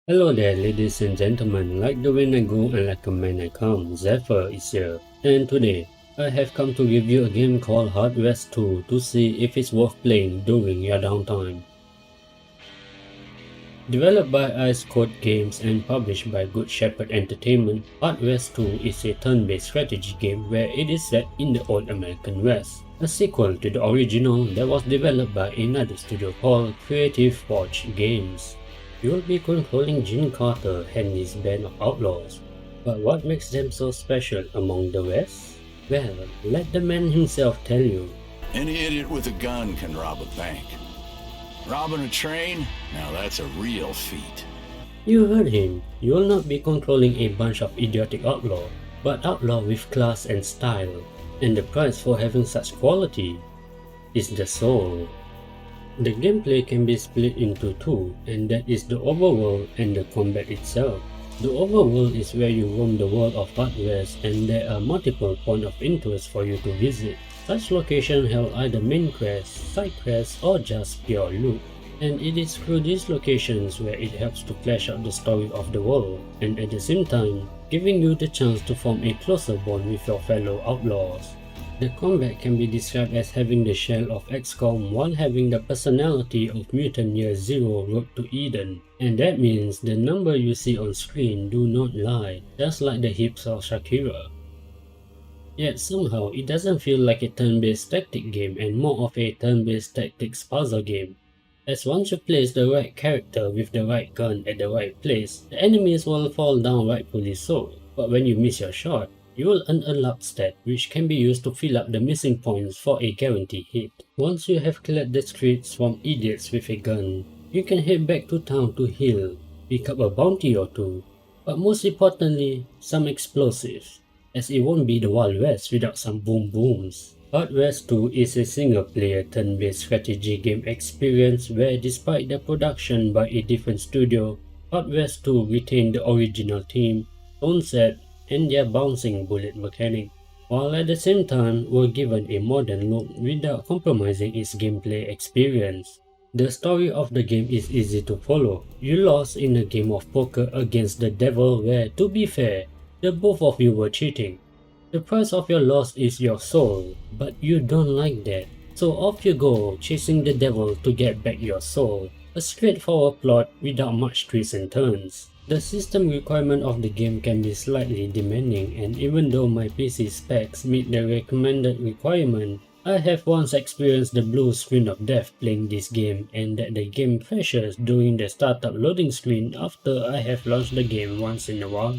Hello there, ladies and gentlemen. Like the wind I go and like the man I come, Zephyr is here. And today, I have come to review a game called Hard West 2 to see if it's worth playing during your downtime. Developed by Ice Code Games and published by Good Shepherd Entertainment, Hard West 2 is a turn-based strategy game where it is set in the old American West, a sequel to the original that was developed by another studio called Creative Forge Games. You'll be controlling Jim Carter and his band of outlaws. But what makes them so special among the rest? Well, let the man himself tell you. Any idiot with a gun can rob a bank. Robbing a train? Now that's a real feat. You heard him. You'll not be controlling a bunch of idiotic outlaws, but outlaw with class and style. And the price for having such quality is the soul. The gameplay can be split into two, and that is the overworld and the combat itself. The overworld is where you roam the world of Hard West, and there are multiple points of interest for you to visit. Such locations have either main quests, side quests, or just pure loot. And it is through these locations where it helps to flesh out the story of the world, and at the same time, giving you the chance to form a closer bond with your fellow outlaws. The combat can be described as having the shell of XCOM while having the personality of Mutant Year Zero Road to Eden. And that means the number you see on screen do not lie, just like the hips of Shakira. Yet somehow it doesn't feel like a turn-based tactic game and more of a turn-based tactics puzzle game. As once you place the right character with the right gun at the right place, the enemies will fall down rightfully so, but when you miss your shot, you will earn a luck stat which can be used to fill up the missing points for a guaranteed hit. Once you have cleared the streets from idiots with a gun, you can head back to town to heal, pick up a bounty or two, but most importantly, some explosives, as it won't be the Wild West without some boom booms. Hard West 2 is a single-player turn-based strategy game experience where despite the production by a different studio, Hard West 2 retained the original theme, tone set, and their bouncing bullet mechanic, while at the same time were given a modern look without compromising its gameplay experience. The story of the game is easy to follow. You lost in a game of poker against the devil where, to be fair, the both of you were cheating. The price of your loss is your soul, but you don't like that. So off you go, chasing the devil to get back your soul. A straightforward plot without much twists and turns. The system requirement of the game can be slightly demanding, and even though my PC specs meet the recommended requirement, I have once experienced the blue screen of death playing this game, and that the game crashes during the startup loading screen after I have launched the game once in a while.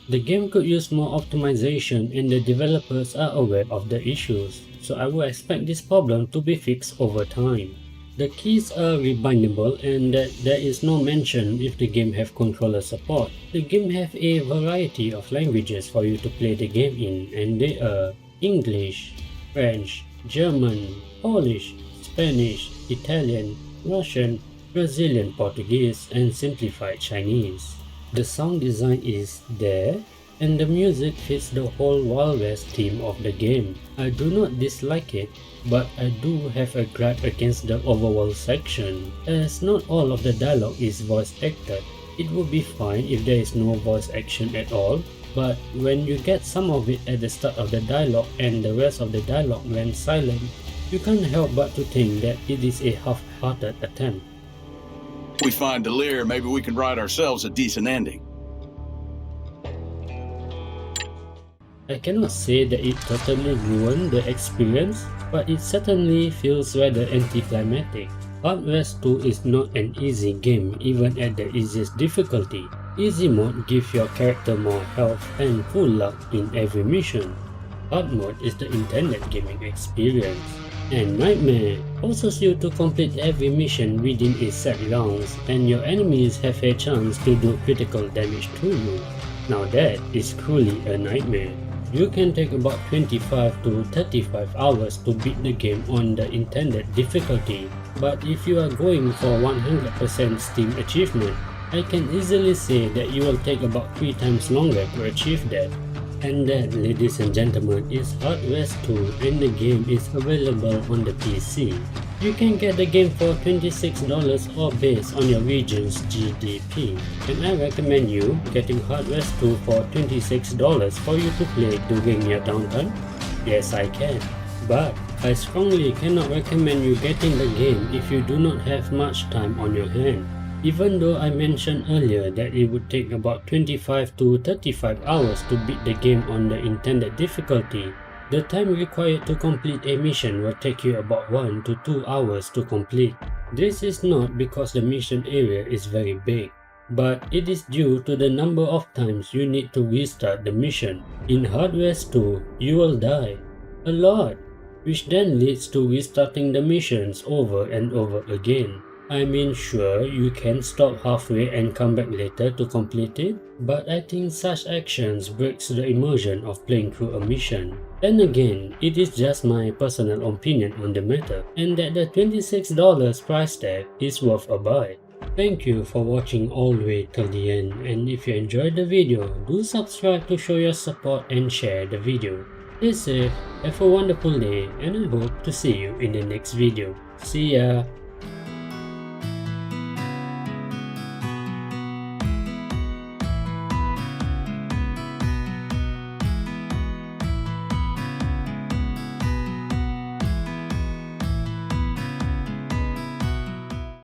The game could use more optimization, and the developers are aware of the issues, so I would expect this problem to be fixed over time. The keys are rebindable, and that there is no mention if the game have controller support. The game have a variety of languages for you to play the game in, and they are English, French, German, Polish, Spanish, Italian, Russian, Brazilian Portuguese, and simplified Chinese. The sound design is there, and the music fits the whole Wild West theme of the game. I do not dislike it, but I do have a gripe against the overworld section, as not all of the dialogue is voice acted. It would be fine if there is no voice action at all, but when you get some of it at the start of the dialogue and the rest of the dialogue went silent, you can't help but to think that it is a half-hearted attempt. If we find Delir, maybe we can write ourselves a decent ending. I cannot say that it totally ruined the experience, but it certainly feels rather anticlimactic. Hard West 2 is not an easy game even at the easiest difficulty. Easy mode gives your character more health and full luck in every mission. Hard mode is the intended gaming experience. And Nightmare forces you to complete every mission within a set round, and your enemies have a chance to do critical damage to you. Now that is truly a nightmare. You can take about 25 to 35 hours to beat the game on the intended difficulty, but if you are going for 100% Steam achievement, I can easily say that you will take about 3 times longer to achieve that. And that, ladies and gentlemen, is Hard West 2, and the game is available on the PC. You can get the game for $26 or based on your region's GDP. And I recommend you getting Hard West 2 for $26 for you to play during your downtime? Yes, I can. But I strongly cannot recommend you getting the game if you do not have much time on your hand. Even though I mentioned earlier that it would take about 25 to 35 hours to beat the game on the intended difficulty, the time required to complete a mission will take you about 1 to 2 hours to complete. This is not because the mission area is very big, but it is due to the number of times you need to restart the mission. In Hard West 2, you will die a lot, which then leads to restarting the missions over and over again. I mean, sure, you can stop halfway and come back later to complete it, but I think such actions breaks the immersion of playing through a mission. Then again, it is just my personal opinion on the matter, and that the $26 price tag is worth a buy. Thank you for watching all the way till the end, and if you enjoyed the video, do subscribe to show your support and share the video. Stay safe, have a wonderful day, and I hope to see you in the next video. See ya!